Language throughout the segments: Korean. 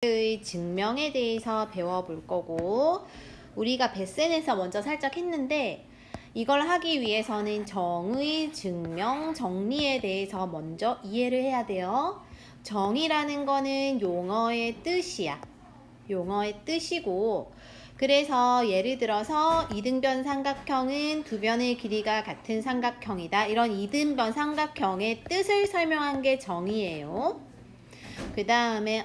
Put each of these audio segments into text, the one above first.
의 증명에 대해서 배워볼 거고, 우리가 베센에서 먼저 살짝 했는데 이걸 하기 위해서는 정의, 증명, 정리에 대해서 먼저 이해를 해야 돼요. 정의라는 거는 용어의 뜻이야. 용어의 뜻이고, 그래서 예를 들어서 이등변 삼각형은 두 변의 길이가 같은 삼각형이다. 이런 이등변 삼각형의 뜻을 설명한 게 정의예요. 그 다음에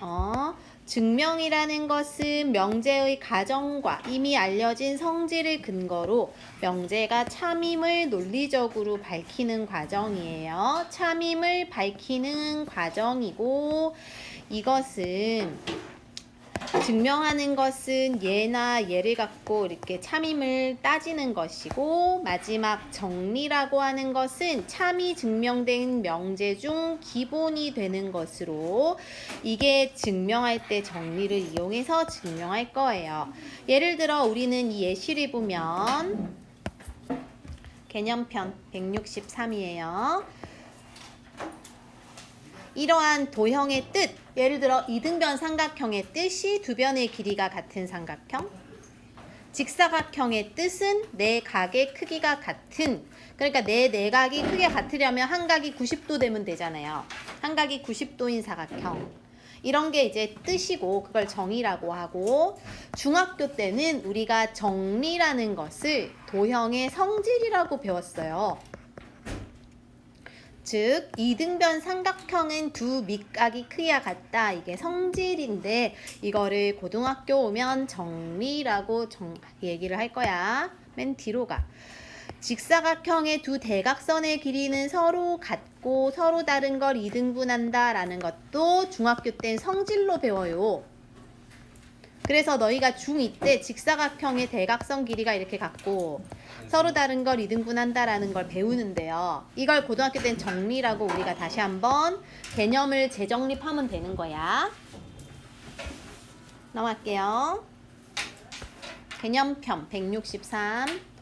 증명이라는 것은 명제의 가정과 이미 알려진 성질을 근거로 명제가 참임을 논리적으로 밝히는 과정이에요. 참임을 밝히는 과정이고, 이것은 증명하는 것은 예나 예를 갖고 이렇게 참임을 따지는 것이고, 마지막 정리라고 하는 것은 참이 증명된 명제 중 기본이 되는 것으로, 이게 증명할 때 정리를 이용해서 증명할 거예요. 예를 들어 우리는 이 예시를 보면 개념편 163이에요. 이러한 도형의 뜻, 예를 들어 이등변 삼각형의 뜻이 두 변의 길이가 같은 삼각형, 직사각형의 뜻은 네 각의 크기가 같은, 그러니까 네 내각이 크게 같으려면 한 각이 90도 되면 되잖아요. 한 각이 90도인 사각형, 이런 게 이제 뜻이고, 그걸 정의라고 하고, 중학교 때는 우리가 정리라는 것을 도형의 성질이라고 배웠어요. 즉 이등변 삼각형은 두 밑각이 크기가 같다, 이게 성질인데, 이거를 고등학교 오면 정리라고 얘기를 할 거야. 맨 뒤로 가. 직사각형의 두 대각선의 길이는 서로 같고 서로 다른 걸 이등분한다 라는 것도 중학교 땐 성질로 배워요. 그래서 너희가 중2 때 직사각형의 대각선 길이가 이렇게 같고 서로 다른 걸 이등분한다라는 걸 배우는데요. 이걸 고등학교 땐 정리라고 우리가 다시 한번 개념을 재정립하면 되는 거야. 넘어갈게요. 개념편 163.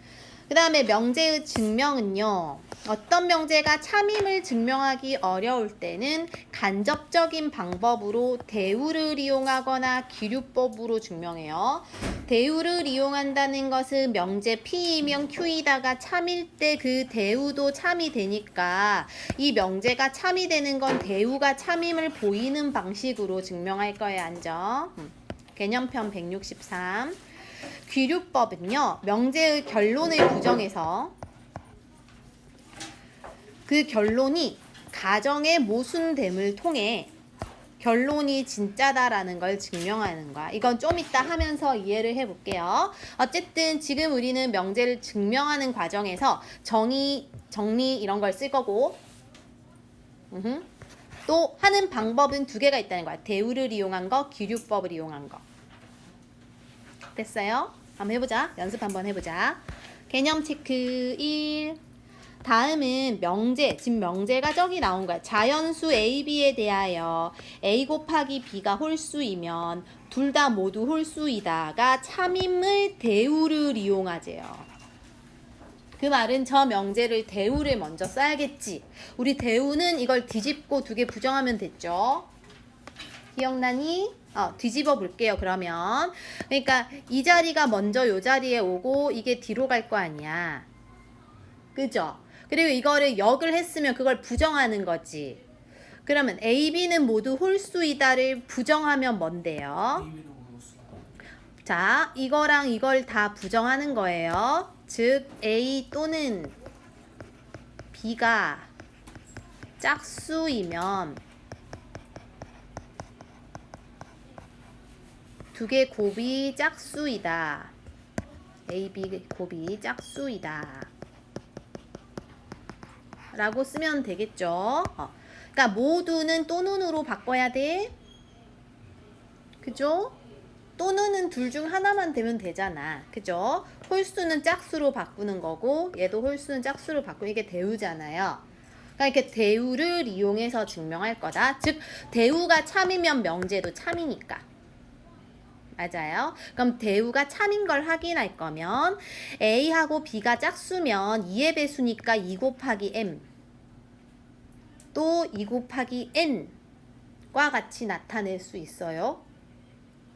그 다음에 명제의 증명은요, 어떤 명제가 참임을 증명하기 어려울 때는 간접적인 방법으로 대우를 이용하거나 기류법으로 증명해요. 대우를 이용한다는 것은 명제 P이면 Q이다가 참일 때 그 대우도 참이 되니까 이 명제가 참이 되는 건 대우가 참임을 보이는 방식으로 증명할 거예요. 앉아. 개념편 163. 귀류법은요, 명제의 결론을 부정해서 그 결론이 가정의 모순됨을 통해 결론이 진짜다라는 걸 증명하는 거야. 이건 좀 이따 하면서 이해를 해볼게요. 어쨌든 지금 우리는 명제를 증명하는 과정에서 정의, 이런 걸 쓸 거고, 또 하는 방법은 두 개가 있다는 거야. 대우를 이용한 거, 귀류법을 이용한 거. 됐어요? 한번 해보자. 연습 한번 해보자. 개념 체크 1. 다음은 명제. 지금 명제가 저기 나온 거야. 자연수 A, B에 대하여 A 곱하기 B가 홀수이면 둘 다 모두 홀수이다가 참임의 대우를 이용하재요. 그 말은 저 명제를 대우를 먼저 써야겠지. 우리 대우는 이걸 뒤집고 두 개 부정하면 됐죠. 기억나니? 뒤집어 볼게요. 그러면 그러니까 이 자리가 먼저 요 자리에 오고 이게 뒤로 갈 거 아니야. 그죠? 그리고 이거를 역을 했으면 그걸 부정하는 거지. 그러면 A, B는 모두 홀수이다를 부정하면 뭔데요? 자, 이거랑 이걸 다 부정하는 거예요. 즉 A 또는 B가 짝수이면 두 개 곱이 짝수이다. A, B 곱이 짝수이다. 라고 쓰면 되겠죠. 그러니까 모두는 또는으로 바꿔야 돼. 그죠? 또는은 둘 중 하나만 되면 되잖아. 그죠? 홀수는 짝수로 바꾸는 거고 얘도 홀수는 짝수로 바꾸는 이게 대우잖아요. 그러니까 이렇게 대우를 이용해서 증명할 거다. 즉 대우가 참이면 명제도 참이니까. 맞아요. 그럼 대우가 참인 걸 확인할 거면 A하고 B가 짝수면 2의 배수니까 2 곱하기 M 또 2 곱하기 N과 같이 나타낼 수 있어요.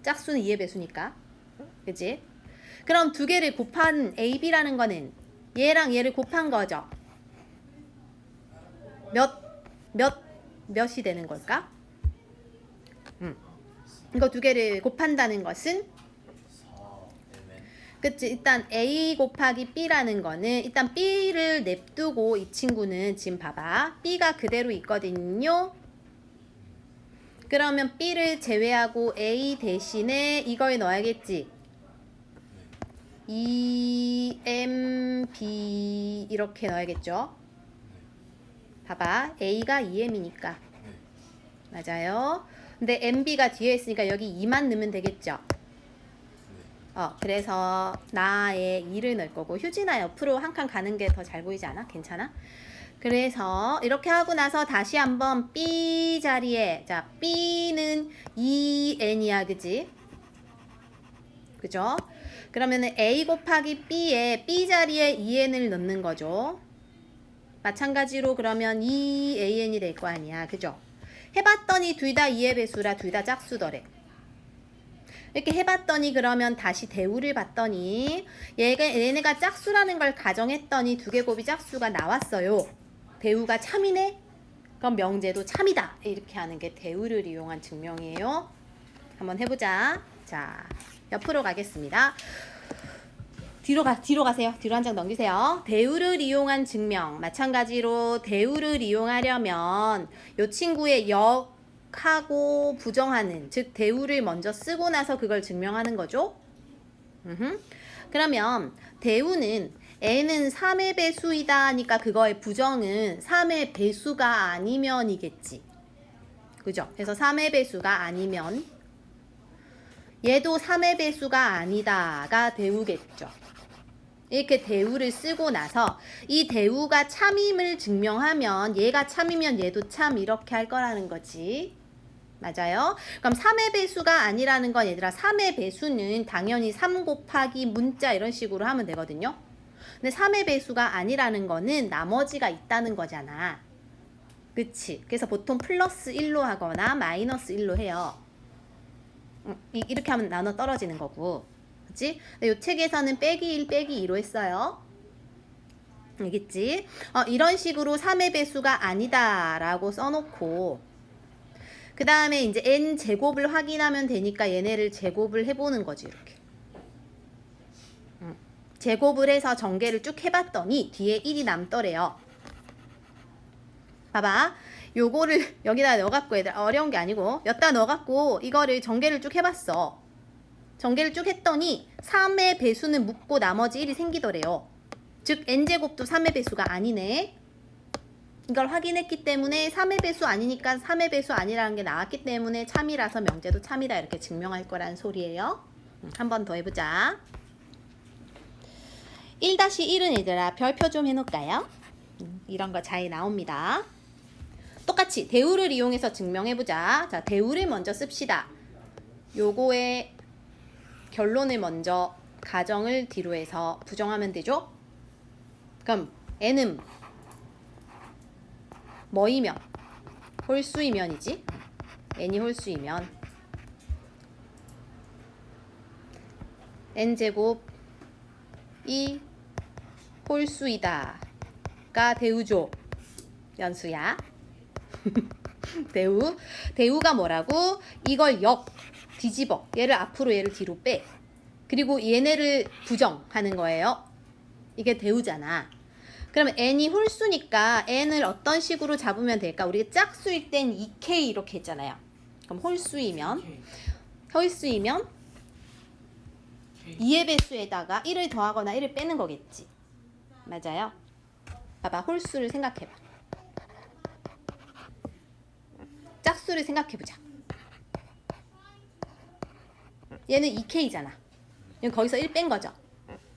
짝수는 2의 배수니까. 그치? 그럼 두 개를 곱한 AB라는 거는 얘랑 얘를 곱한 거죠. 몇이 되는 걸까? 이거 두 개를 곱한다는 것은 그치? 일단 A 곱하기 B라는 거는 일단 B를 냅두고 이 친구는 지금 봐봐. B가 그대로 있거든요. 그러면 B를 제외하고 A 대신에 이걸 넣어야겠지. EMB 이렇게 넣어야겠죠. 봐봐. A가 EM이니까. 맞아요. 근데 MB가 뒤에 있으니까 여기 2만 넣으면 되겠죠. 그래서 나의 2를 넣을 거고 휴지나 옆으로 한 칸 가는 게 더 잘 보이지 않아? 괜찮아? 그래서 이렇게 하고 나서 다시 한번 B 자리에 자 B는 2N이야 그지? 그죠? 그러면은 A 곱하기 B에 B 자리에 2N을 넣는 거죠. 마찬가지로 그러면 2AN이 될 거 아니야. 그죠? 해봤더니 둘 다 2의 배수라 둘 다 짝수더래. 이렇게 해봤더니 그러면 다시 대우를 봤더니 얘네가 짝수라는 걸 가정했더니 두 개 곱이 짝수가 나왔어요. 대우가 참이네? 그럼 명제도 참이다. 이렇게 하는 게 대우를 이용한 증명이에요. 한번 해보자. 자, 옆으로 가겠습니다. 뒤로 가세요. 뒤로 한 장 넘기세요. 대우를 이용한 증명. 마찬가지로 대우를 이용하려면 이 친구의 역하고 부정하는, 즉 대우를 먼저 쓰고 나서 그걸 증명하는 거죠. 그러면 대우는 n은 3의 배수이다 하니까 그거의 부정은 3의 배수가 아니면이겠지. 그죠? 그래서 3의 배수가 아니면 얘도 3의 배수가 아니다가 대우겠죠. 이렇게 대우를 쓰고 나서 이 대우가 참임을 증명하면 얘가 참이면 얘도 참 이렇게 할 거라는 거지. 맞아요? 그럼 3의 배수가 아니라는 건 얘들아 3의 배수는 당연히 3 곱하기 문자 이런 식으로 하면 되거든요. 근데 3의 배수가 아니라는 거는 나머지가 있다는 거잖아. 그치? 그래서 보통 플러스 1로 하거나 마이너스 1로 해요. 이렇게 하면 나눠 떨어지는 거고. 그치? 근데 이 책에서는 빼기 1 빼기 2로 했어요. 알겠지? 이런 식으로 3의 배수가 아니다 라고 써놓고 그 다음에 이제 n 제곱을 확인하면 되니까 얘네를 제곱을 해보는 거지. 이렇게 제곱을 해서 전개를 쭉 해봤더니 뒤에 1이 남더래요. 봐봐. 요거를 여기다 넣어갖고 얘들 어려운 게 아니고 여기다 넣어갖고 이거를 전개를 쭉 해봤어. 전개를 쭉 했더니 3의 배수는 묻고 나머지 1이 생기더래요. 즉 n제곱도 3의 배수가 아니네. 이걸 확인했기 때문에 3의 배수 아니니까 3의 배수 아니라는 게 나왔기 때문에 참이라서 명제도 참이다 이렇게 증명할 거란 소리예요. 한 번 더 해보자. 1-1은 얘들아 별표 좀 해놓을까요? 이런 거 잘 나옵니다. 똑같이 대우를 이용해서 증명해보자. 자, 대우를 먼저 씁시다. 요거의 결론을 먼저 가정을 뒤로 해서 부정하면 되죠? 그럼 n은 뭐이면? 홀수이면이지. n이 홀수이면 n제곱 이 홀수이다 가 대우죠. 연수야. 대우가 뭐라고? 이걸 뒤집어. 얘를 앞으로 얘를 뒤로 빼. 그리고 얘네를 부정하는 거예요. 이게 대우잖아. 그러면 n이 홀수니까 n을 어떤 식으로 잡으면 될까? 우리가 짝수일 땐 2k 이렇게 했잖아요. 그럼 홀수이면 2의 배수에다가 1을 더하거나 1을 빼는 거겠지. 맞아요? 봐봐. 홀수를 생각해봐. 짝수를 생각해보자. 얘는 2k잖아. 거기서 1 뺀 거죠.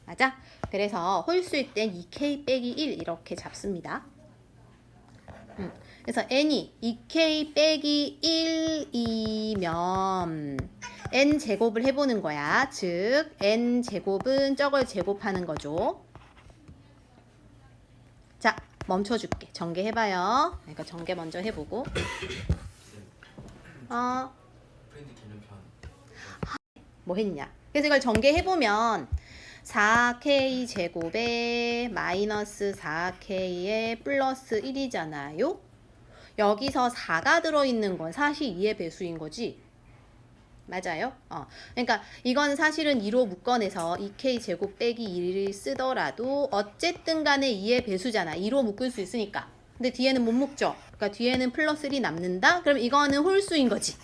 맞아? 그래서 홀수일 땐 2k 빼기 1 이렇게 잡습니다. 그래서 n이 2k 빼기 1이면 n제곱을 해보는 거야. 즉 n제곱은 저걸 제곱하는 거죠. 자, 멈춰줄게. 전개해봐요. 그러니까 전개 먼저 해보고 뭐 했냐. 그래서 이걸 전개해보면 4k 제곱에 마이너스 4k에 플러스 1이잖아요. 여기서 4가 들어있는 건 사실 2의 배수인 거지. 맞아요? 그러니까 이건 사실은 2로 묶어내서 2k 제곱 빼기 1을 쓰더라도 어쨌든 간에 2의 배수잖아. 2로 묶을 수 있으니까. 근데 뒤에는 못 묶죠. 그러니까 뒤에는 플러스 1이 남는다? 그럼 이거는 홀수인 거지.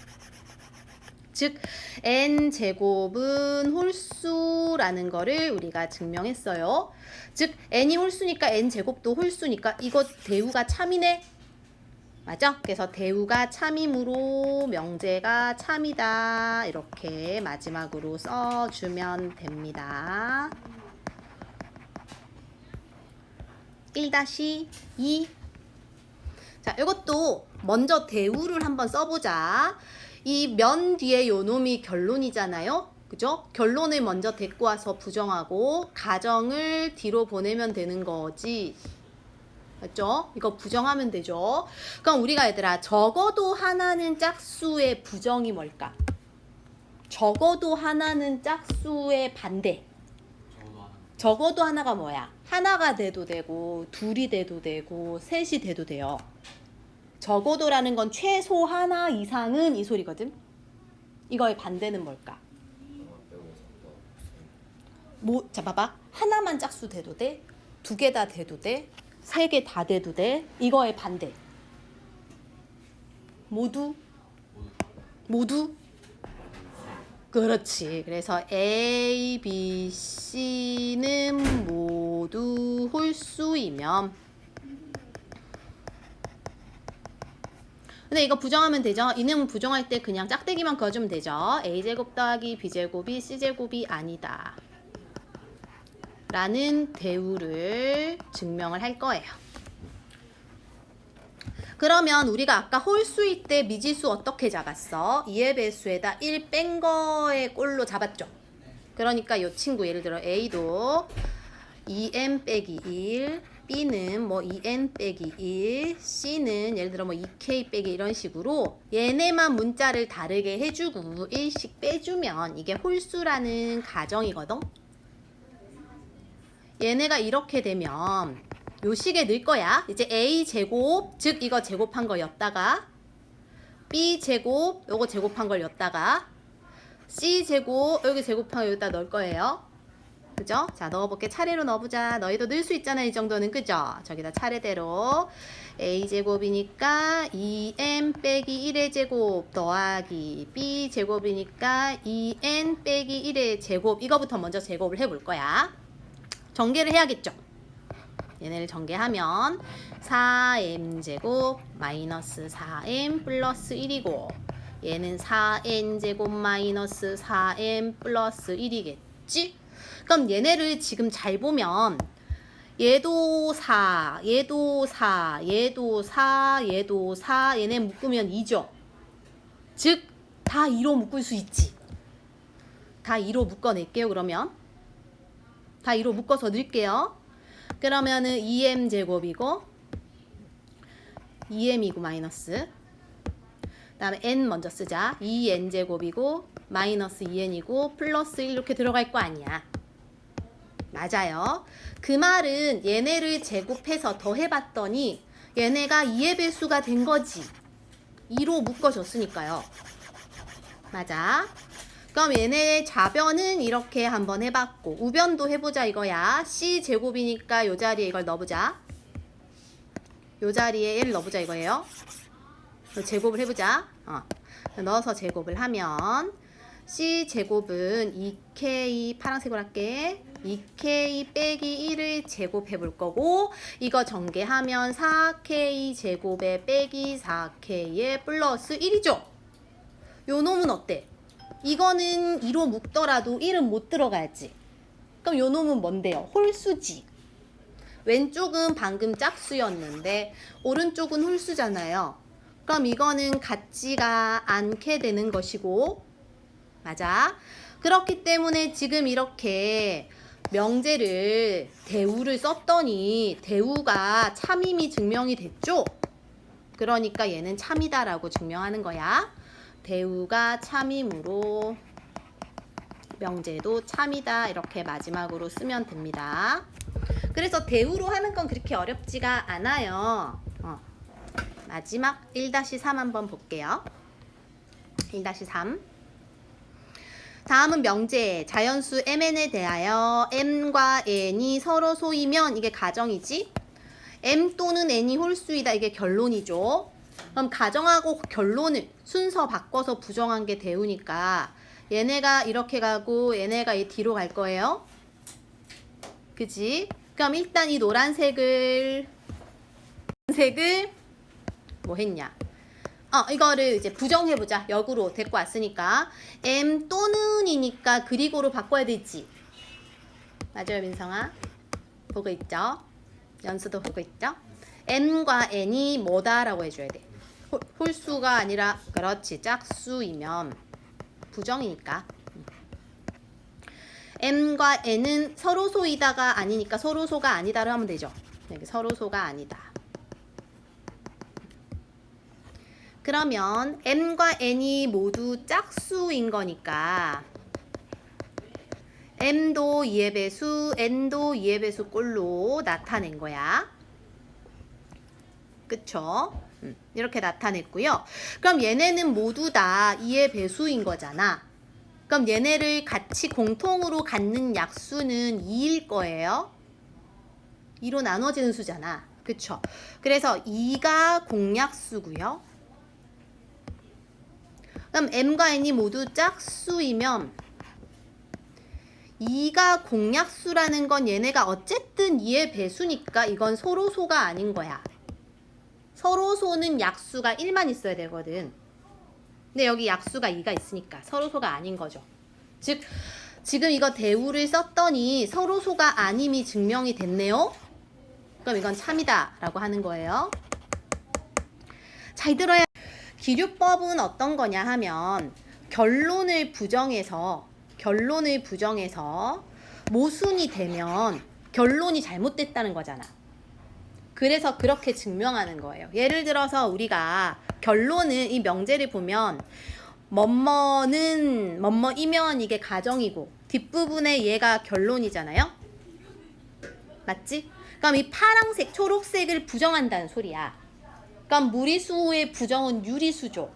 즉 n제곱은 홀수라는 거를 우리가 증명했어요. 즉 n이 홀수니까 n제곱도 홀수니까 이거 대우가 참이네. 맞아? 그래서 대우가 참이므로 명제가 참이다. 이렇게 마지막으로 써주면 됩니다. 1-2 자, 이것도 먼저 대우를 한번 써보자. 이 면 뒤에 요 놈이 결론이잖아요. 그죠? 결론을 먼저 데리고 와서 부정하고 가정을 뒤로 보내면 되는 거지. 맞죠? 이거 부정하면 되죠. 그럼 우리가 얘들아 적어도 하나는 짝수의 부정이 뭘까? 적어도 하나는 짝수의 반대. 적어도 하나가 뭐야? 하나가 돼도 되고 둘이 돼도 되고 셋이 돼도 돼요. 적어도라는 건 최소 하나 이상은 이 소리거든. 이거의 반대는 뭘까? 자 봐봐. 하나만 짝수 돼도 돼. 두 개 다 돼도 돼. 세 개 다 돼도 돼. 이거의 반대. 모두? 그렇지. 그래서 A, B, C는 모두 홀수이면 근데 이거 부정하면 되죠. 이는 부정할 때 그냥 짝대기만 그어주면 되죠. A제곱 더하기 B제곱이 C제곱이 아니다. 라는 대우를 증명을 할 거예요. 그러면 우리가 아까 홀수일 때 미지수 어떻게 잡았어? 2의 배수에다 1 뺀 거의 꼴로 잡았죠. 그러니까 이 친구 예를 들어 A도 2n 빼기 1, B는 뭐 2n 빼기 1, C는 예를 들어 뭐 2k 빼기 이런 식으로 얘네만 문자를 다르게 해주고 1씩 빼주면 이게 홀수라는 가정이거든. 얘네가 이렇게 되면 요 식에 넣을 거야. 이제 A제곱, 즉 이거 제곱한 거였다가 B제곱, 요거 제곱한 걸 였다가 C제곱, 여기 제곱한 거 여기다 넣을 거예요. 그죠? 자, 넣어볼게. 차례로 넣어보자. 너희도 넣을 수 있잖아, 이 정도는. 그죠? 저기다 차례대로 A제곱이니까 2n 빼기 1의 제곱 더하기 B제곱이니까 2n 빼기 1의 제곱. 이거부터 먼저 제곱을 해볼 거야. 전개를 해야겠죠? 얘네를 전개하면 4m제곱 마이너스 4m 플러스 1이고 얘는 4n제곱 마이너스 4m 플러스 1이겠지? 그럼 얘네를 지금 잘 보면 얘도 4, 얘도 4, 얘도 4, 얘도 4 얘네 묶으면 2죠? 즉 다 2로 묶을 수 있지. 다 2로 묶어낼게요. 그러면 다 2로 묶어서 넣을게요. 그러면은 2m 제곱이고 2m이고 마이너스 그 다음에 n 먼저 쓰자. 2n 제곱이고 마이너스 2n이고 플러스 1 이렇게 들어갈 거 아니야. 맞아요. 그 말은 얘네를 제곱해서 더해봤더니 얘네가 2의 배수가 된 거지. 2로 묶어줬으니까요. 맞아. 그럼 얘네의 좌변은 이렇게 한번 해봤고 우변도 해보자 이거야. C제곱이니까 요 자리에 이걸 넣어보자. 요 자리에 얘를 넣어보자 이거예요. 제곱을 해보자. 넣어서 제곱을 하면 C제곱은 2K 파란색으로 할게. 2K 빼기 1을 제곱해볼 거고 이거 전개하면 4K 제곱에 빼기 4K에 플러스 1이죠. 요 놈은 어때? 이거는 2로 묶더라도 1은 못 들어가야지. 그럼 요 놈은 뭔데요? 홀수지. 왼쪽은 방금 짝수였는데 오른쪽은 홀수잖아요. 그럼 이거는 같지가 않게 되는 것이고 맞아. 그렇기 때문에 지금 이렇게 명제를 대우를 썼더니 대우가 참임이 증명이 됐죠? 그러니까 얘는 참이다라고 증명하는 거야. 대우가 참임으로 명제도 참이다 이렇게 마지막으로 쓰면 됩니다. 그래서 대우로 하는 건 그렇게 어렵지가 않아요. 마지막 1-3 한번 볼게요. 1-3 다음은 명제 자연수 mn에 대하여 m과 n이 서로 소이면 이게 가정이지. m 또는 n이 홀수이다 이게 결론이죠. 그럼 가정하고 결론을 순서 바꿔서 부정한 게 대우니까 얘네가 이렇게 가고 얘네가 이 뒤로 갈 거예요. 그지? 그럼 일단 이 노란색을 뭐 했냐? 이거를 이제 부정해보자. 역으로 데리고 왔으니까 m 또는 이니까 그리고로 바꿔야 되지. 맞아요, 민성아? 보고 있죠? 연수도 보고 있죠? m과 n이 뭐다라고 해줘야 돼. 홀수가 아니라 그렇지 짝수이면 부정이니까 m과 n은 서로소이다가 아니니까 서로소가 아니다를 하면 되죠. 여기 서로소가 아니다. 그러면 m과 n이 모두 짝수인 거니까 m도 2의 배수, n도 2의 배수 꼴로 나타낸 거야. 그쵸? 이렇게 나타냈고요. 그럼 얘네는 모두 다 2의 배수인 거잖아. 그럼 얘네를 같이 공통으로 갖는 약수는 2일 거예요. 2로 나눠지는 수잖아. 그쵸? 그래서 2가 공약수고요. 그럼 m과 n이 모두 짝수이면 2가 공약수라는 건 얘네가 어쨌든 2의 배수니까 이건 서로소가 아닌 거야. 서로소는 약수가 1만 있어야 되거든. 근데 여기 약수가 2가 있으니까 서로소가 아닌 거죠. 즉 지금 이거 대우를 썼더니 서로소가 아님이 증명이 됐네요. 그럼 이건 참이다 라고 하는 거예요. 잘 들어야. 기류법은 어떤 거냐 하면 결론을 부정해서 모순이 되면 결론이 잘못됐다는 거잖아. 그래서 그렇게 증명하는 거예요. 예를 들어서 우리가 결론은 이 명제를 보면 뭐뭐는 뭐뭐이면 이게 가정이고 뒷부분에 얘가 결론이잖아요. 맞지? 그럼 이 파란색, 초록색을 부정한다는 소리야. 그럼 무리수의 부정은 유리수죠.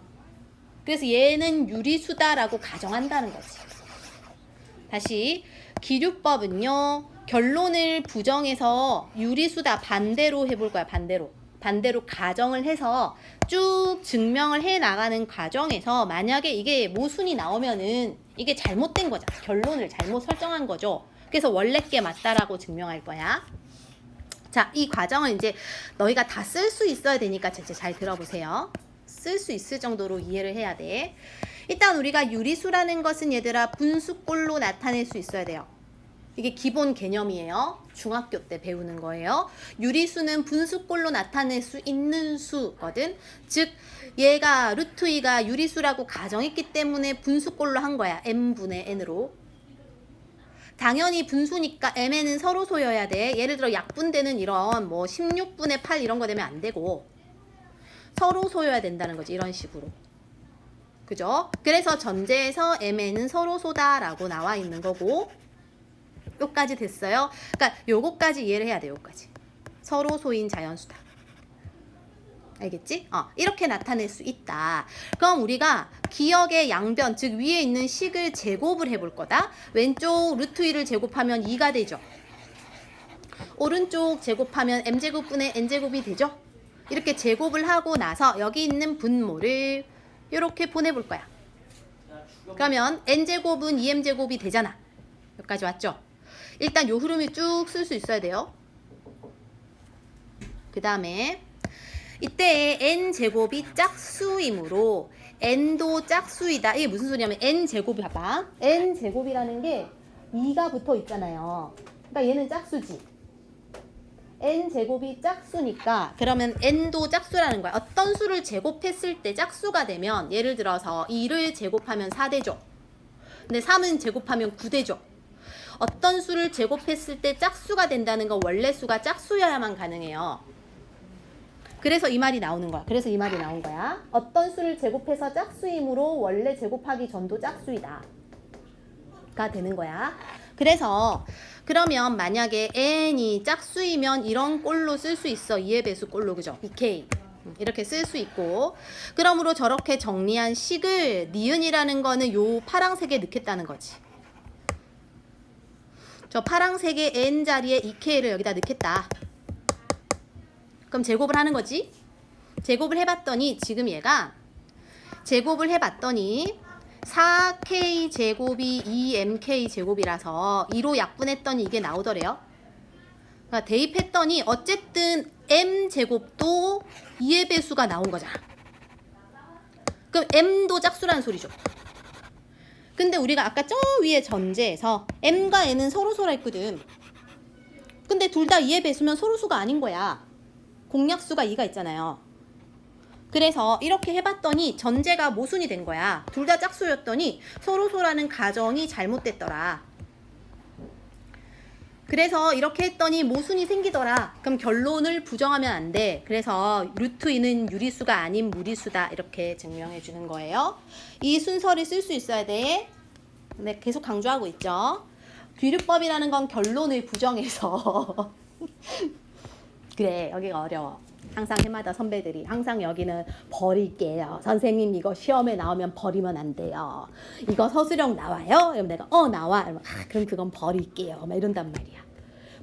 그래서 얘는 유리수다라고 가정한다는 거지. 다시 기류법은요. 결론을 부정해서 유리수다 반대로 해볼 거야. 반대로 가정을 해서 쭉 증명을 해 나가는 과정에서 만약에 이게 모순이 나오면은 이게 잘못된 거잖아. 결론을 잘못 설정한 거죠. 그래서 원래 게 맞다라고 증명할 거야. 자, 이 과정을 이제 너희가 다 쓸 수 있어야 되니까 잘 들어보세요. 쓸 수 있을 정도로 이해를 해야 돼. 일단 우리가 유리수라는 것은 얘들아 분수꼴로 나타낼 수 있어야 돼요. 이게 기본 개념이에요. 중학교 때 배우는 거예요. 유리수는 분수꼴로 나타낼 수 있는 수거든. 즉 얘가 루트 2가 유리수라고 가정했기 때문에 분수꼴로 한 거야. m분의 n으로. 당연히 분수니까 mn은 서로소여야 돼. 예를 들어 약분되는 이런 뭐 16분의 8 이런 거 되면 안 되고 서로소여야 된다는 거지. 이런 식으로. 그죠? 그래서 전제에서 mn은 서로소다라고 나와 있는 거고 요까지 됐어요. 그러니까 요거까지 이해를 해야 돼. 요까지. 서로소인 자연수다. 알겠지? 이렇게 나타낼 수 있다. 그럼 우리가 기역의 양변, 즉 위에 있는 식을 제곱을 해볼 거다. 왼쪽 루트 2를 제곱하면 2가 되죠. 오른쪽 제곱하면 m제곱분의 n제곱이 되죠. 이렇게 제곱을 하고 나서 여기 있는 분모를 이렇게 보내볼 거야. 그러면 n제곱은 2m제곱이 되잖아. 여기까지 왔죠? 일단 요 흐름이 쭉 쓸 수 있어야 돼요. 그 다음에 이때 n제곱이 짝수이므로 n도 짝수이다. 이게 무슨 소리냐면 n제곱이 봐봐. n제곱이라는 게 2가 붙어 있잖아요. 그러니까 얘는 짝수지. n제곱이 짝수니까 그러면 n도 짝수라는 거야. 어떤 수를 제곱했을 때 짝수가 되면 예를 들어서 2를 제곱하면 4되죠. 근데 3은 제곱하면 9되죠. 어떤 수를 제곱했을 때 짝수가 된다는 건 원래 수가 짝수여야만 가능해요. 그래서 이 말이 나오는 거야. 그래서 이 말이 나온 거야. 어떤 수를 제곱해서 짝수이므로 원래 제곱하기 전도 짝수이다. 되는 거야. 그래서 그러면 만약에 n이 짝수이면 이런 꼴로 쓸 수 있어. 2의 배수 꼴로, 그죠? 2k 이렇게 쓸 수 있고, 그러므로 저렇게 정리한 식을 니은이라는 거는 요 파랑색에 넣겠다는 거지. 저 파랑색의 n 자리에 2k를 여기다 넣겠다. 그럼 제곱을 하는 거지. 제곱을 해봤더니 지금 얘가 제곱을 해봤더니 4k 제곱이 2mk 제곱이라서 2로 약분했더니 이게 나오더래요. 그러니까 대입했더니 어쨌든 m 제곱도 2의 배수가 나온 거잖아. 그럼 m도 짝수라는 소리죠. 근데 우리가 아까 저 위에 전제에서 m과 n은 서로서로 했거든. 근데 둘 다 2의 배수면 서로수가 아닌 거야. 공약수가 2가 있잖아요. 그래서 이렇게 해봤더니 전제가 모순이 된 거야. 둘 다 짝수였더니 서로소라는 가정이 잘못됐더라. 그래서 이렇게 했더니 모순이 생기더라. 그럼 결론을 부정하면 안 돼. 그래서 루트 2는 유리수가 아닌 무리수다. 이렇게 증명해 주는 거예요. 이 순서를 쓸 수 있어야 돼. 네, 계속 강조하고 있죠. 귀류법이라는 건 결론을 부정해서 그래, 여기가 어려워. 항상 해마다 선배들이 항상 여기는 버릴게요. 선생님 이거 시험에 나오면 버리면 안 돼요. 이거 서술형 나와요? 이러면 내가 나와. 이러면 그럼 그건 버릴게요. 막 이런단 말이야.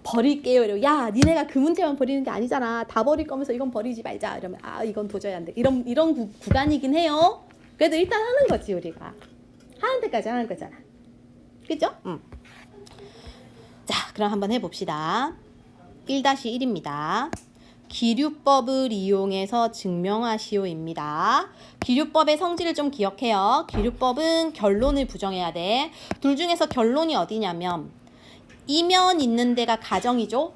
버릴게요. 이러면 야 니네가 그 문제만 버리는 게 아니잖아. 다 버릴 거면서 이건 버리지 말자. 이러면 이건 도저히 안 돼. 이런 구간이긴 해요. 그래도 일단 하는 거지 우리가. 하는 데까지 하는 거잖아. 그죠? 자 그럼 한번 해봅시다. 1-1입니다. 기류법을 이용해서 증명하시오입니다. 기류법의 성질을 좀 기억해요. 기류법은 결론을 부정해야 돼. 둘 중에서 결론이 어디냐면 이면 있는 데가 가정이죠.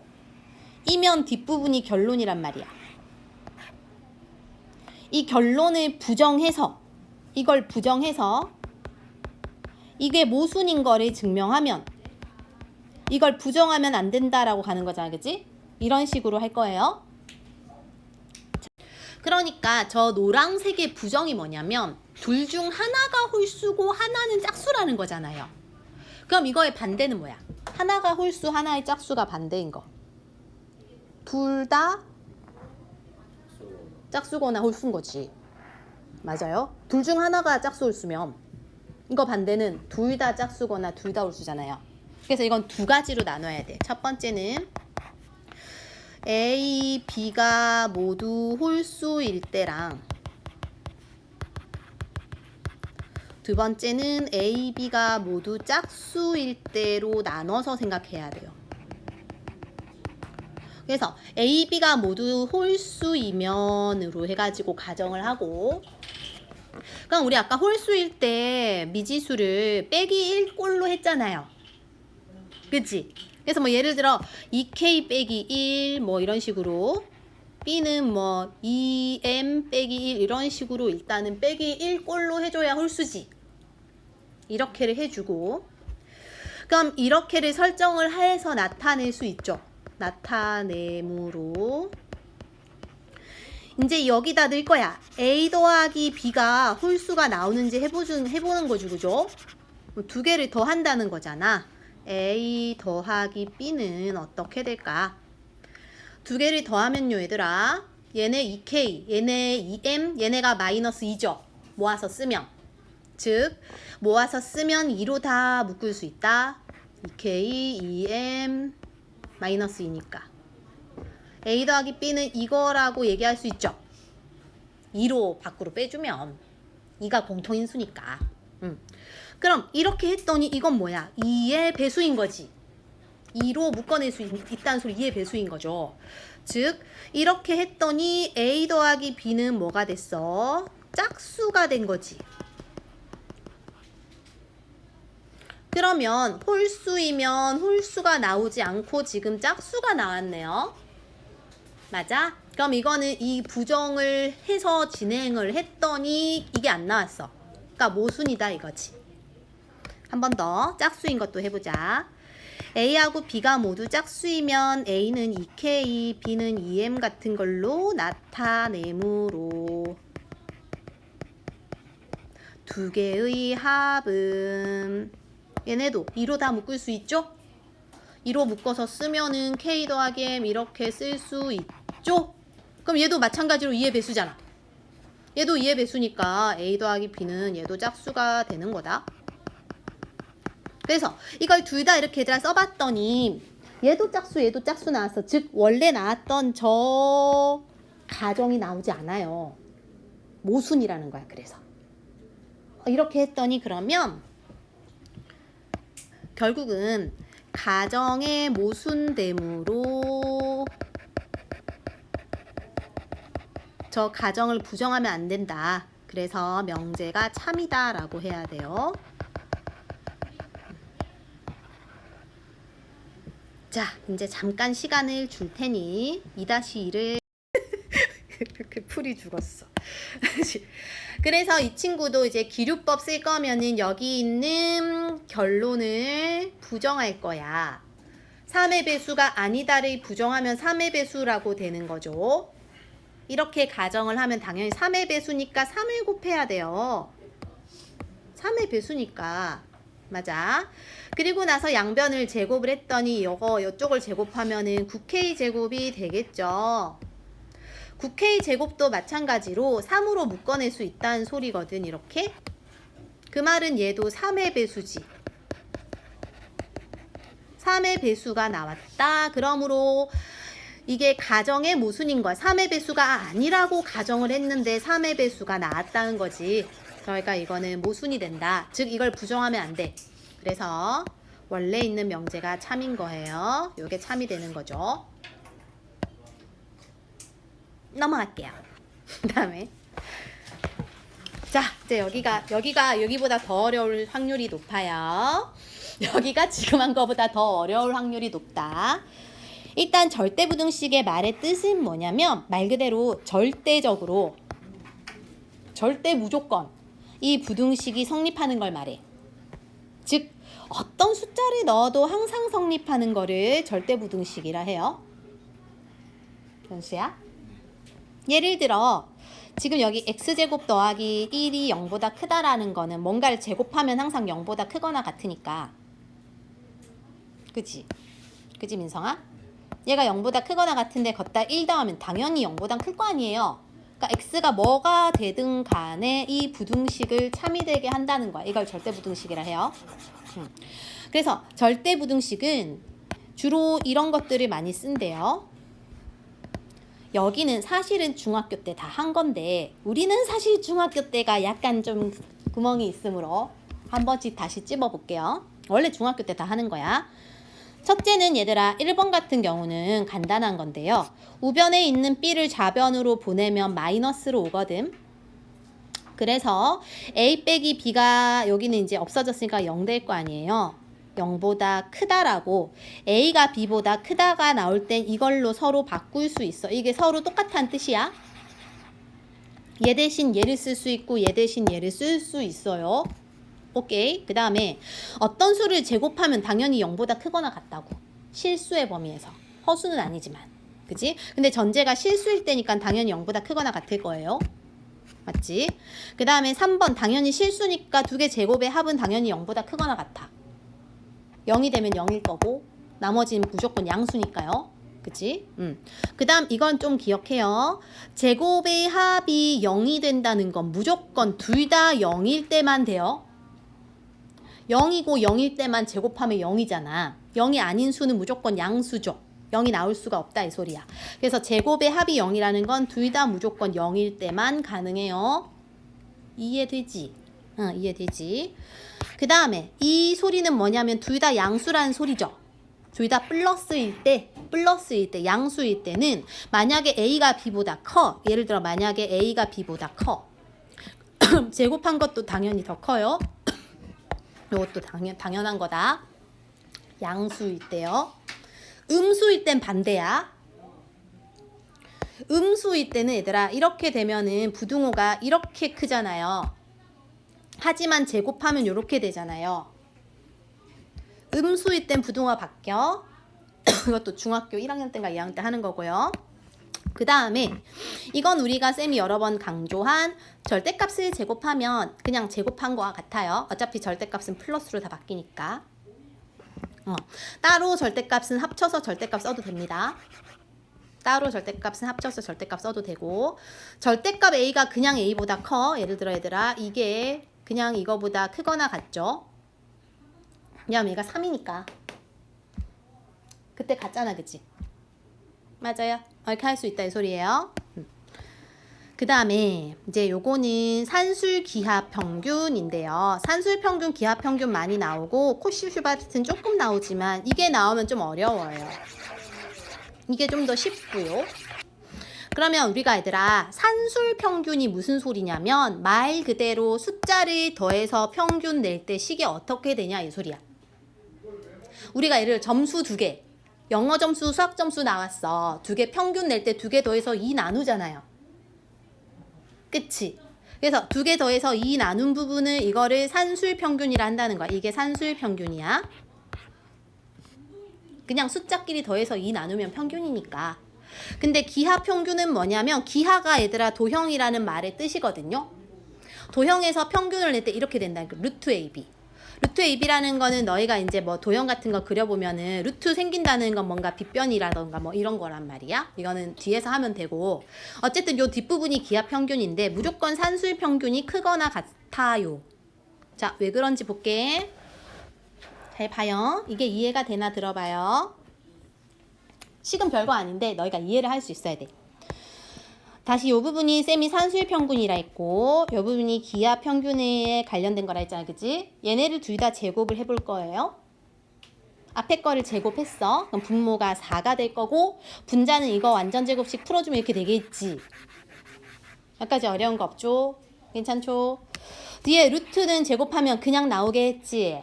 이면 뒷부분이 결론이란 말이야. 이 결론을 부정해서 이걸 부정해서 이게 모순인 거를 증명하면 이걸 부정하면 안 된다라고 가는 거잖아. 그치? 이런 식으로 할 거예요. 그러니까 저 노란색의 부정이 뭐냐면 둘 중 하나가 홀수고 하나는 짝수라는 거잖아요. 그럼 이거의 반대는 뭐야? 하나가 홀수, 하나의 짝수가 반대인 거. 둘 다 짝수거나 홀수인 거지. 맞아요? 둘 중 하나가 짝수 홀수면 이거 반대는 둘 다 짝수거나 둘 다 홀수잖아요. 그래서 이건 두 가지로 나눠야 돼. 첫 번째는 A, B가 모두 홀수일 때랑 두 번째는 A, B가 모두 짝수일 때로 나눠서 생각해야 돼요. 그래서 A, B가 모두 홀수이면으로 해가지고 가정을 하고 그럼 우리 아까 홀수일 때 미지수를 빼기 1꼴로 했잖아요. 그치? 그래서 뭐 예를 들어 2k 빼기 1 뭐 이런 식으로 B는 뭐 2m 빼기 1 이런 식으로 일단은 빼기 1꼴로 해줘야 홀수지. 이렇게를 해주고 그럼 이렇게를 설정을 해서 나타낼 수 있죠. 나타내므로 이제 여기다 넣을 거야. A 더하기 B가 홀수가 나오는지 해보는 거죠. 그죠? 두 개를 더 한다는 거잖아. A 더하기 B는 어떻게 될까? 두 개를 더하면요 얘들아 얘네 2K, 얘네 2M, 얘네가 마이너스 2죠. 모아서 쓰면 즉 모아서 쓰면 2로 다 묶을 수 있다. 2K, 2M, 마이너스 2니까 A 더하기 B는 이거라고 얘기할 수 있죠. 2로 밖으로 빼주면 2가 공통인수니까 그럼 이렇게 했더니 이건 뭐야? 2의 배수인 거지. 2로 묶어낼 수 있다는 소리 2의 배수인 거죠. 즉 이렇게 했더니 A 더하기 B는 뭐가 됐어? 짝수가 된 거지. 그러면 홀수이면 홀수가 나오지 않고 지금 짝수가 나왔네요. 맞아? 그럼 이거는 이 부정을 해서 진행을 했더니 이게 안 나왔어. 그러니까 모순이다 이거지. 한 번 더 짝수인 것도 해보자. A하고 B가 모두 짝수이면 A는 2K, B는 2M 같은 걸로 나타내므로 두 개의 합은 얘네도 2로 다 묶을 수 있죠? 2로 묶어서 쓰면은 K 더하기 M 이렇게 쓸 수 있죠? 그럼 얘도 마찬가지로 2의 배수잖아. 얘도 2의 배수니까 A 더하기 B는 얘도 짝수가 되는 거다. 그래서 이걸 둘 다 이렇게 얘들아 써봤더니 얘도 짝수 나왔어. 즉 원래 나왔던 저 가정이 나오지 않아요. 모순이라는 거야. 그래서 이렇게 했더니 그러면 결국은 가정의 모순됨으로 저 가정을 부정하면 안 된다. 그래서 명제가 참이다 라고 해야 돼요. 자, 이제 잠깐 시간을 줄 테니 2-2를 이렇게 풀이 죽었어. 그래서 이 친구도 이제 기류법 쓸 거면은 여기 있는 결론을 부정할 거야. 3의 배수가 아니다를 부정하면 3의 배수라고 되는 거죠. 이렇게 가정을 하면 당연히 3의 배수니까 3을 곱해야 돼요. 3의 배수니까. 맞아. 그리고 나서 양변을 제곱을 했더니 이쪽을 제곱하면은 9K 제곱이 되겠죠. 9K 제곱도 마찬가지로 3으로 묶어낼 수 있다는 소리거든. 이렇게. 그 말은 얘도 3의 배수지. 3의 배수가 나왔다. 그러므로 이게 가정의 모순인 거야. 3의 배수가 아니라고 가정을 했는데 3의 배수가 나왔다는 거지. 그러니까 이거는 모순이 된다. 즉 이걸 부정하면 안 돼. 그래서 원래 있는 명제가 참인 거예요. 요게 참이 되는 거죠. 넘어갈게요. 그 다음에 자 이제 여기보다 더 어려울 확률이 높아요. 여기가 지금 한 거보다 더 어려울 확률이 높다. 일단 절대부등식의 말의 뜻은 뭐냐면 말 그대로 절대적으로 절대 무조건 이 부등식이 성립하는 걸 말해. 즉 어떤 숫자를 넣어도 항상 성립하는 거를 절대부등식이라 해요. 현수야? 예를 들어 지금 여기 x제곱 더하기 1이 0보다 크다라는 거는 뭔가를 제곱하면 항상 0보다 크거나 같으니까. 그치 민성아? 얘가 0보다 크거나 같은데 걷다 1 더하면 당연히 0보다 클 거 아니에요. 그러니까 x가 뭐가 되든 간에 이 부등식을 참이되게 한다는 거야. 이걸 절대부등식이라 해요. 그래서 절대부등식은 주로 이런 것들을 많이 쓴대요. 여기는 사실은 중학교 때 다 한 건데 우리는 사실 중학교 때가 약간 좀 구멍이 있으므로 한 번씩 다시 찝어볼게요. 원래 중학교 때 다 하는 거야. 첫째는 얘들아 1번 같은 경우는 간단한 건데요. 우변에 있는 b를 좌변으로 보내면 마이너스로 오거든. 그래서 a 빼기 b가 여기는 이제 없어졌으니까 0 될 거 아니에요. 0보다 크다라고 a가 b보다 크다가 나올 땐 이걸로 서로 바꿀 수 있어. 이게 서로 똑같다는 뜻이야. 얘 대신 얘를 쓸 수 있고 얘 대신 얘를 쓸 수 있어요. 오케이. 그 다음에 어떤 수를 제곱하면 당연히 0보다 크거나 같다고. 실수의 범위에서. 허수는 아니지만. 그치? 근데 전제가 실수일 때니까 당연히 0보다 크거나 같을 거예요. 맞지? 그 다음에 3번 당연히 실수니까 두 개 제곱의 합은 당연히 0보다 크거나 같아. 0이 되면 0일 거고 나머지는 무조건 양수니까요. 그치? 그 다음 이건 좀 기억해요. 제곱의 합이 0이 된다는 건 무조건 둘 다 0일 때만 돼요. 0이고 0일 때만 제곱하면 0이잖아. 0이 아닌 수는 무조건 양수죠. 0이 나올 수가 없다 이 소리야. 그래서 제곱의 합이 0이라는 건 둘 다 무조건 0일 때만 가능해요. 이해되지? 이해되지? 그 다음에 이 소리는 뭐냐면 둘 다 양수라는 소리죠. 둘 다 플러스일 때, 양수일 때는 만약에 A가 B보다 커. 예를 들어 만약에 A가 B보다 커. 제곱한 것도 당연히 더 커요. 이것도 당연한 거다. 양수일 때요. 음수일 땐 반대야. 음수일 때는 얘들아 이렇게 되면은 부등호가 이렇게 크잖아요. 하지만 제곱하면 이렇게 되잖아요. 음수일 땐 부등호가 바뀌어. 이것도 중학교 1학년 때인가 2학년 때 하는 거고요. 그 다음에 이건 우리가 쌤이 여러 번 강조한 절대값을 제곱하면 그냥 제곱한 거와 같아요. 어차피 절대값은 플러스로 다 바뀌니까. 따로 절대값은 합쳐서 절대값 써도 됩니다. 따로 절대값은 합쳐서 절대값 써도 되고, 절대값 A가 그냥 A보다 커. 예를 들어 얘들아, 이게 그냥 이거보다 크거나 같죠? 왜냐면 얘가 3이니까. 그때 같잖아, 그치? 맞아요. 이렇게 할 수 있다 이 소리예요. 그 다음에 이제 요거는 산술 기하 평균인데요. 산술 평균, 기하 평균 많이 나오고 코시 슈바르트는 조금 나오지만 이게 나오면 좀 어려워요. 이게 좀 더 쉽고요. 그러면 우리가 얘들아 산술 평균이 무슨 소리냐면 말 그대로 숫자를 더해서 평균 낼 때 식이 어떻게 되냐 이 소리야. 우리가 예를 들어 점수 2개, 영어 점수, 수학 점수 나왔어. 2개 평균 낼 때 2개 더해서 2 나누잖아요. 그치? 그래서 2개 더해서 2 나눈 부분을 이거를 산술 평균이라 한다는 거야. 이게 산술 평균이야. 그냥 숫자끼리 더해서 2 나누면 평균이니까. 근데 기하 평균은 뭐냐면 기하가 얘들아 도형이라는 말의 뜻이거든요. 도형에서 평균을 낼 때 이렇게 된다. 루트 AB. 루트 AB라는 거는 너희가 이제 뭐 도형 같은 거 그려보면은 루트 생긴다는 건 뭔가 빗변이라던가 뭐 이런 거란 말이야. 이거는 뒤에서 하면 되고. 어쨌든 요 뒷부분이 기하 평균인데 무조건 산술 평균이 크거나 같아요. 자, 왜 그런지 볼게. 잘 봐요. 이게 이해가 되나 들어봐요. 식은 별거 아닌데 너희가 이해를 할 수 있어야 돼. 다시 이 부분이 쌤이 산술 평균이라 했고 이 부분이 기하 평균에 관련된 거라 했잖아. 그치? 얘네를 둘 다 제곱을 해볼 거예요. 앞에 거를 제곱했어. 그럼 분모가 4가 될 거고 분자는 이거 완전 제곱식 풀어주면 이렇게 되겠지. 여기까지 어려운 거 없죠? 괜찮죠? 뒤에 루트는 제곱하면 그냥 나오겠지.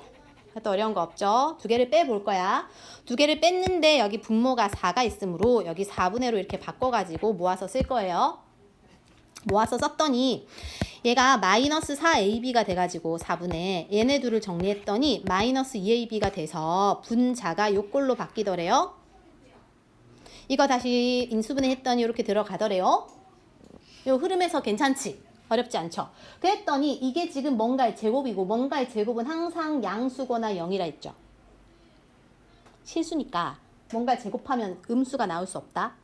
또 어려운 거 없죠? 2개를 빼볼 거야. 2개를 뺐는데 여기 분모가 4가 있으므로 여기 4분의 1로 이렇게 바꿔가지고 모아서 쓸 거예요. 모아서 썼더니 얘가 마이너스 4ab가 돼가지고 4분의 얘네 둘을 정리했더니 마이너스 2ab가 돼서 분자가 요꼴로 바뀌더래요. 이거 다시 인수분해 했더니 이렇게 들어가더래요. 요 흐름에서 괜찮지? 어렵지 않죠? 그랬더니 이게 지금 뭔가의 제곱이고 뭔가의 제곱은 항상 양수거나 0이라 했죠. 실수니까 뭔가 제곱하면 음수가 나올 수 없다.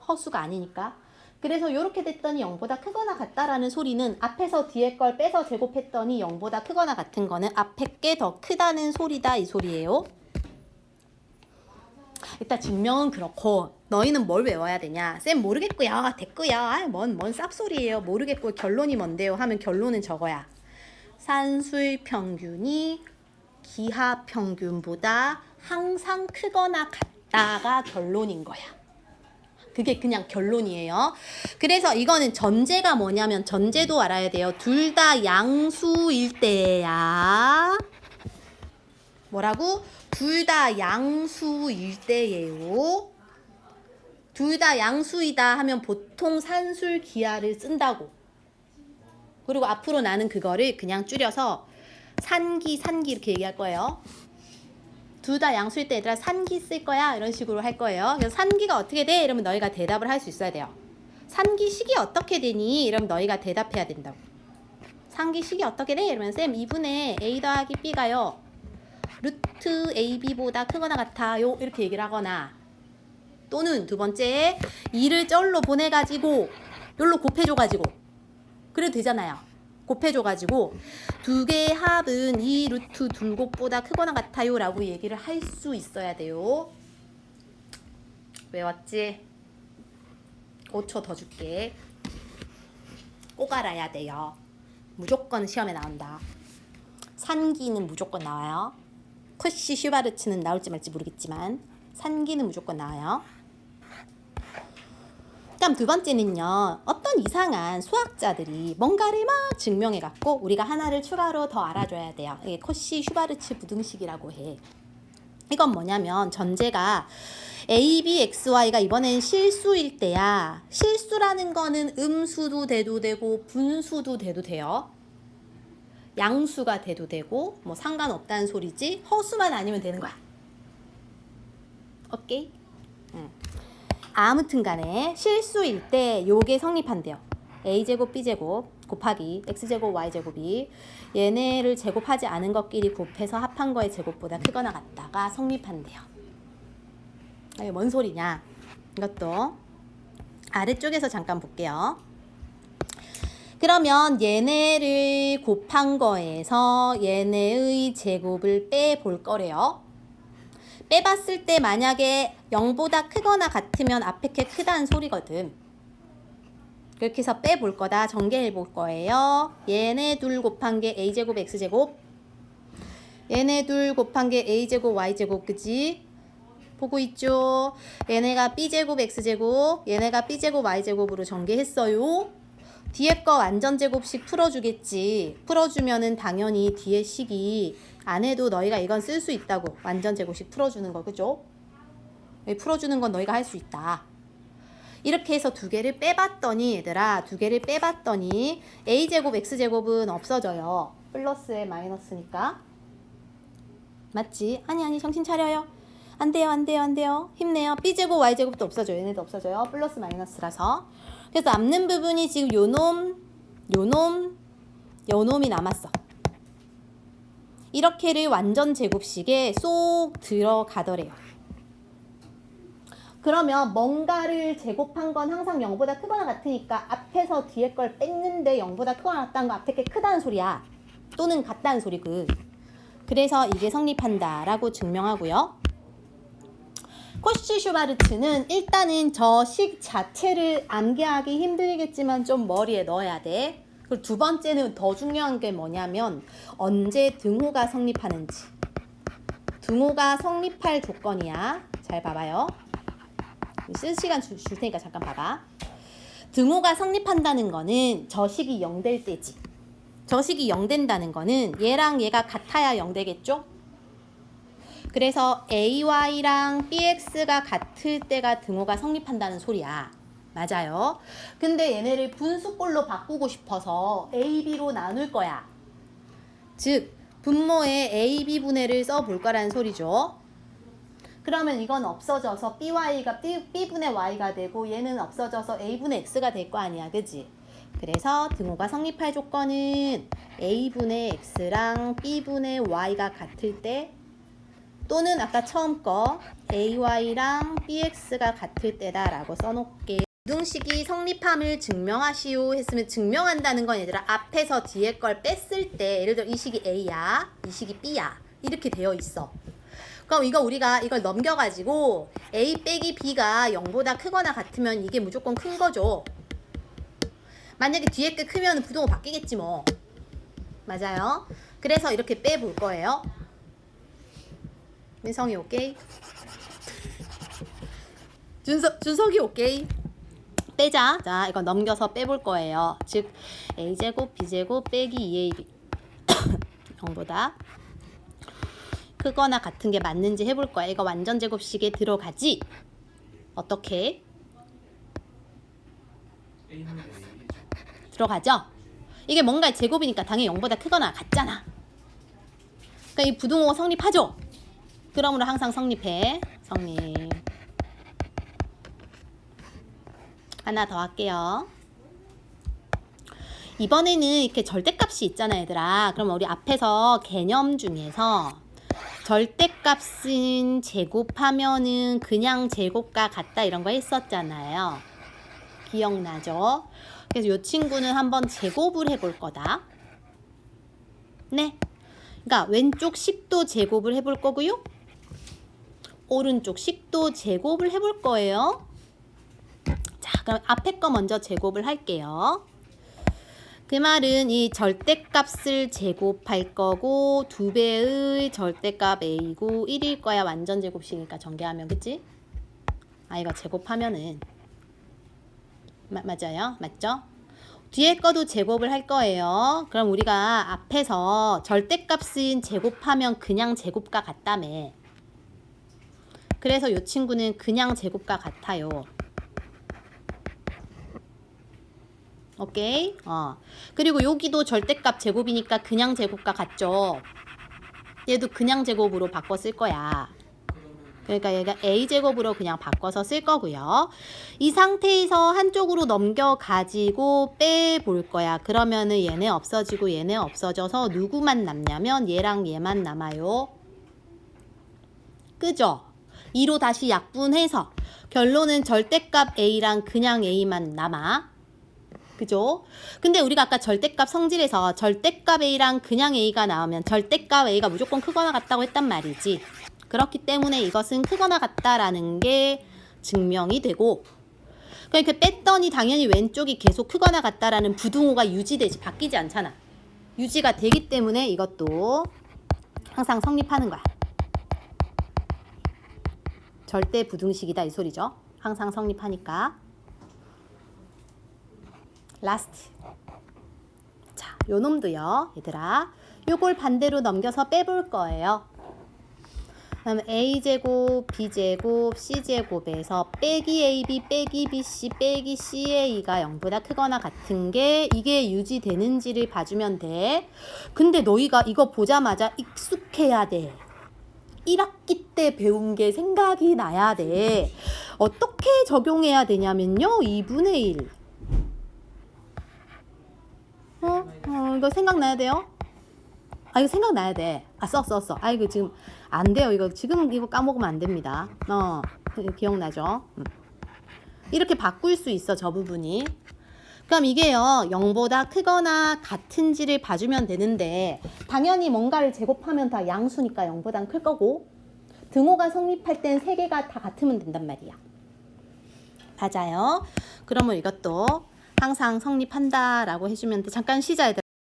허수가 아니니까. 그래서 이렇게 됐더니 0보다 크거나 같다라는 소리는 앞에서 뒤에 걸 빼서 제곱했더니 0보다 크거나 같은 거는 앞에 게 더 크다는 소리다 이 소리예요. 일단 증명은 그렇고 너희는 뭘 외워야 되냐? 쌤 모르겠고요. 됐고요. 뭔 쌉소리예요. 모르겠고 결론이 뭔데요? 하면 결론은 저거야. 산술 평균이 기하 평균보다 항상 크거나 같다가 결론인 거야. 그게 그냥 결론이에요. 그래서 이거는 전제가 뭐냐면 전제도 알아야 돼요. 둘 다 양수일 때야. 뭐라고? 둘 다 양수일 때예요. 둘 다 양수이다 하면 보통 산술 기하를 쓴다고. 그리고 앞으로 나는 그거를 그냥 줄여서 산기 이렇게 얘기할 거예요. 둘 다 양수일 때 얘들아 산기 쓸 거야 이런 식으로 할 거예요. 그래서 산기가 어떻게 돼? 이러면 너희가 대답을 할 수 있어야 돼요. 산기식이 어떻게 되니? 이러면 너희가 대답해야 된다고. 산기식이 어떻게 돼? 이러면 쌤 2분의 a 더하기 b가요 루트 ab보다 크거나 같아요 이렇게 얘기를 하거나 또는 두 번째 2를 쩔로 보내가지고 여기로 곱해줘가지고 그래도 되잖아요. 곱해줘가지고 두 개의 합은 2 루트 둘곱보다 크거나 같아요 라고 얘기를 할 수 있어야 돼요. 외웠지? 5초 더 줄게. 꼭 알아야 돼요. 무조건 시험에 나온다. 산기는 무조건 나와요. 코시 슈바르츠는 나올지 말지 모르겠지만 산기는 무조건 나와요. 그다음 두 번째는요. 어떤 이상한 수학자들이 뭔가를 막 증명해갖고 우리가 하나를 추가로 더 알아줘야 돼요. 이게 코시 슈바르츠 부등식이라고 해. 이건 뭐냐면 전제가 A, B, X, Y가 이번엔 실수일 때야. 실수라는 거는 음수도 돼도 되고 분수도 돼도 돼요. 양수가 돼도 되고 뭐 상관없다는 소리지 허수만 아니면 되는 거야. 오케이? 아무튼 간에 실수일 때 요게 성립한대요. a제곱 b제곱 곱하기 x제곱 y제곱이 얘네를 제곱하지 않은 것끼리 곱해서 합한 거의 제곱보다 크거나 같다가 성립한대요. 이게 뭔 소리냐? 이것도 아래쪽에서 잠깐 볼게요. 그러면 얘네를 곱한 거에서 얘네의 제곱을 빼볼 거래요. 빼봤을 때 만약에 0보다 크거나 같으면 앞에 게 크다는 소리거든. 그렇게 해서 빼볼 거다. 전개해 볼 거예요. 얘네 둘 곱한 게 a제곱 x제곱, 얘네 둘 곱한 게 a제곱 y제곱, 그지? 보고 있죠? 얘네가 b제곱 x제곱, 얘네가 b제곱 y제곱으로 전개했어요. 뒤에 거 완전제곱식 풀어주겠지. 풀어주면은 당연히 뒤에 식이 안 해도 너희가 이건 쓸 수 있다고. 완전제곱식 풀어주는 거, 그죠? 풀어주는 건 너희가 할 수 있다. 이렇게 해서 두 개를 빼봤더니 얘들아, 두 개를 빼봤더니 a제곱 x제곱은 없어져요. 플러스에 마이너스니까. 맞지? 아니 정신 차려요. 안 돼요. 힘내요. b제곱 y제곱도 없어져요. 얘네도 없어져요. 플러스 마이너스라서. 그래서 남는 부분이 지금 요놈이 남았어. 이렇게를 완전 제곱식에 쏙 들어가더래요. 그러면 뭔가를 제곱한 건 항상 0보다 크거나 같으니까 앞에서 뒤에 걸 뺐는데 0보다 크거나 같다는 거 앞에 게 크다는 소리야. 또는 같다는 소리고. 그래서 이게 성립한다 라고 증명하고요. 코시 슈바르츠는 일단은 저 식 자체를 암기하기 힘들겠지만 좀 머리에 넣어야 돼. 그리고 두 번째는 더 중요한 게 뭐냐면 언제 등호가 성립하는지. 등호가 성립할 조건이야. 잘 봐봐요. 쓸 시간 줄 테니까 잠깐 봐봐. 등호가 성립한다는 거는 저 식이 0 될 때지. 저 식이 0 된다는 거는 얘랑 얘가 같아야 0 되겠죠? 그래서 AY랑 BX가 같을 때가 등호가 성립한다는 소리야. 맞아요. 근데 얘네를 분수꼴로 바꾸고 싶어서 AB로 나눌 거야. 즉 분모에 AB 분해를 써볼 거라는 소리죠. 그러면 이건 없어져서 BY가 B분의 Y가 되고 얘는 없어져서 A분의 X가 될 거 아니야. 그지? 그래서 등호가 성립할 조건은 A분의 X랑 B분의 Y가 같을 때 또는 아까 처음 거 AY랑 BX가 같을 때다라고 써놓을게. 부등식이 성립함을 증명하시오 했으면 증명한다는 건 얘들아 앞에서 뒤에 걸 뺐을 때 예를 들어 이 식이 A야, 이 식이 B야 이렇게 되어 있어. 그럼 우리가 이걸 넘겨가지고 A 빼기 B가 0보다 크거나 같으면 이게 무조건 큰 거죠. 만약에 뒤에 게 크면 부등호 바뀌겠지 뭐. 맞아요. 그래서 이렇게 빼볼 거예요. 민성이 오케이? 준석이 오케이? 빼자. 자, 이거 넘겨서 빼볼 거예요. 즉 a제곱 b제곱 빼기 2ab 0보다 크거나 같은 게 맞는지 해볼 거야. 이거 완전 제곱식에 들어가지? 어떻게? 들어가죠? 이게 뭔가 제곱이니까 당연히 0보다 크거나 같잖아. 그러니까 이 부등호가 성립하죠? 그러므로 항상 성립해. 성립. 하나 더 할게요. 이번에는 이렇게 절대값이 있잖아 얘들아. 그럼 우리 앞에서 개념 중에서 절대값은 제곱하면은 그냥 제곱과 같다 이런 거 했었잖아요. 기억나죠? 그래서 이 친구는 한번 제곱을 해볼 거다. 네. 그러니까 왼쪽 식도 제곱을 해볼 거고요. 오른쪽 식도 제곱을 해볼 거예요. 자, 그럼 앞에 거 먼저 제곱을 할게요. 그 말은 이 절대값을 제곱할 거고 2배의 절대값 A고 1일 거야. 완전 제곱식이니까 전개하면 그치? 아 이거 제곱하면은 맞아요? 맞죠? 뒤에 거도 제곱을 할 거예요. 그럼 우리가 앞에서 절대값은 제곱하면 그냥 제곱과 같다며. 그래서 이 친구는 그냥 제곱과 같아요. 오케이? 그리고 여기도 절대값 제곱이니까 그냥 제곱과 같죠? 얘도 그냥 제곱으로 바꿔 쓸 거야. 그러니까 얘가 a제곱으로 그냥 바꿔서 쓸 거고요. 이 상태에서 한쪽으로 넘겨가지고 빼볼 거야. 그러면은 얘네 없어지고 얘네 없어져서 누구만 남냐면 얘랑 얘만 남아요. 그죠? 2로 다시 약분해서 결론은 절대값 a랑 그냥 a만 남아. 그죠? 근데 우리가 아까 절대값 성질에서 절대값 a랑 그냥 a가 나오면 절대값 a가 무조건 크거나 같다고 했단 말이지. 그렇기 때문에 이것은 크거나 같다라는 게 증명이 되고, 그러니까 뺐더니 당연히 왼쪽이 계속 크거나 같다라는 부등호가 유지되지, 바뀌지 않잖아. 유지가 되기 때문에 이것도 항상 성립하는 거야. 절대 부등식이다 이 소리죠. 항상 성립하니까. 라스트. 자, 요 놈도요, 얘들아. 요걸 반대로 넘겨서 빼볼 거예요. 그럼 a제곱, b제곱, c제곱에서 빼기 ab, 빼기 bc, 빼기 ca가 0보다 크거나 같은 게 이게 유지되는지를 봐주면 돼. 근데 너희가 이거 보자마자 익숙해야 돼. 1학기 때 배운 게 생각이 나야 돼. 어떻게 적용해야 되냐면요. 2분의 1. 이거 생각나야 돼요? 이거 생각나야 돼. 써. 이거 지금 안 돼요. 이거 지금 이거 까먹으면 안 됩니다. 기억나죠? 이렇게 바꿀 수 있어, 저 부분이. 그럼 이게요, 0보다 크거나 같은지를 봐주면 되는데, 당연히 뭔가를 제곱하면 다 양수니까 0보단 클 거고, 등호가 성립할 땐 3개가 다 같으면 된단 말이야. 맞아요. 그러면 이것도 항상 성립한다라고 해주면 돼. 잠깐 쉬자, 얘들아.